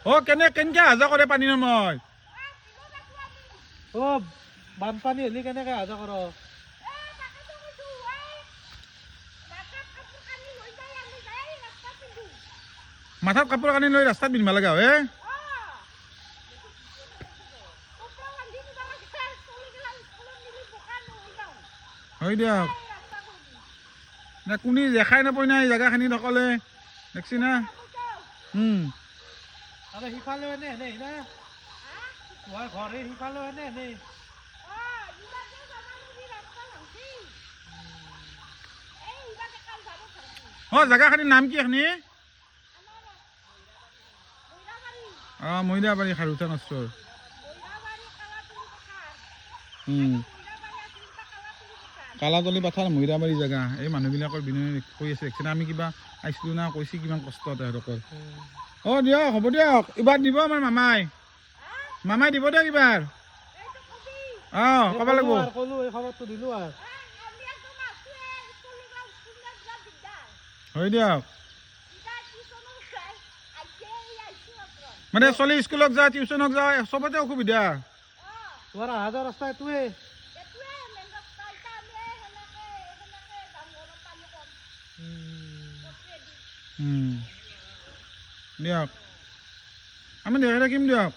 অ কেনেকে আজা কৰে পানী নময় অ বানপানী হলি কেনেকে আজা কৰ মাথাত কাপোৰ কানি লৈ ৰাস্তাত পিন্ধিব লগা হয় হয় দিয়ক না কোনে দেখাই নাপায় না এই জেগাখিনি সকলে দেখছি না আৰু সিফালে এনে এনেই না তোমাৰ ঘৰে সিফালে এনে এনেই অ জেগাখিনিৰ নাম কি এখনি অ মইদাবাৰী খাৰুচা নষ্টৰ কালাতলি পথাৰ মহিৰাবাৰী জেগা এই মানুহবিলাকৰ বিনয় কৈ আছে দেখছি আমি কিবা আহিছিলোঁ না কৈছে কিমান কষ্ট তেওঁলোকৰ অ দিয়ক হ'ব দিয়ক এইবাৰ দিব আমাৰ মামাই দিব দিয়ক এইবাৰ অ ক'ব লাগিব ক'লো এই খবৰটো দিলোঁ আৰু হয় দিয়ক মানে চলি স্কুলত যায় টিউচনত যায় চবতে অসুবিধা তোমাৰ অহা যোৱা ৰাস্তা এইটোৱে দিয়ক আমি দেখি থাকিম দিয়ক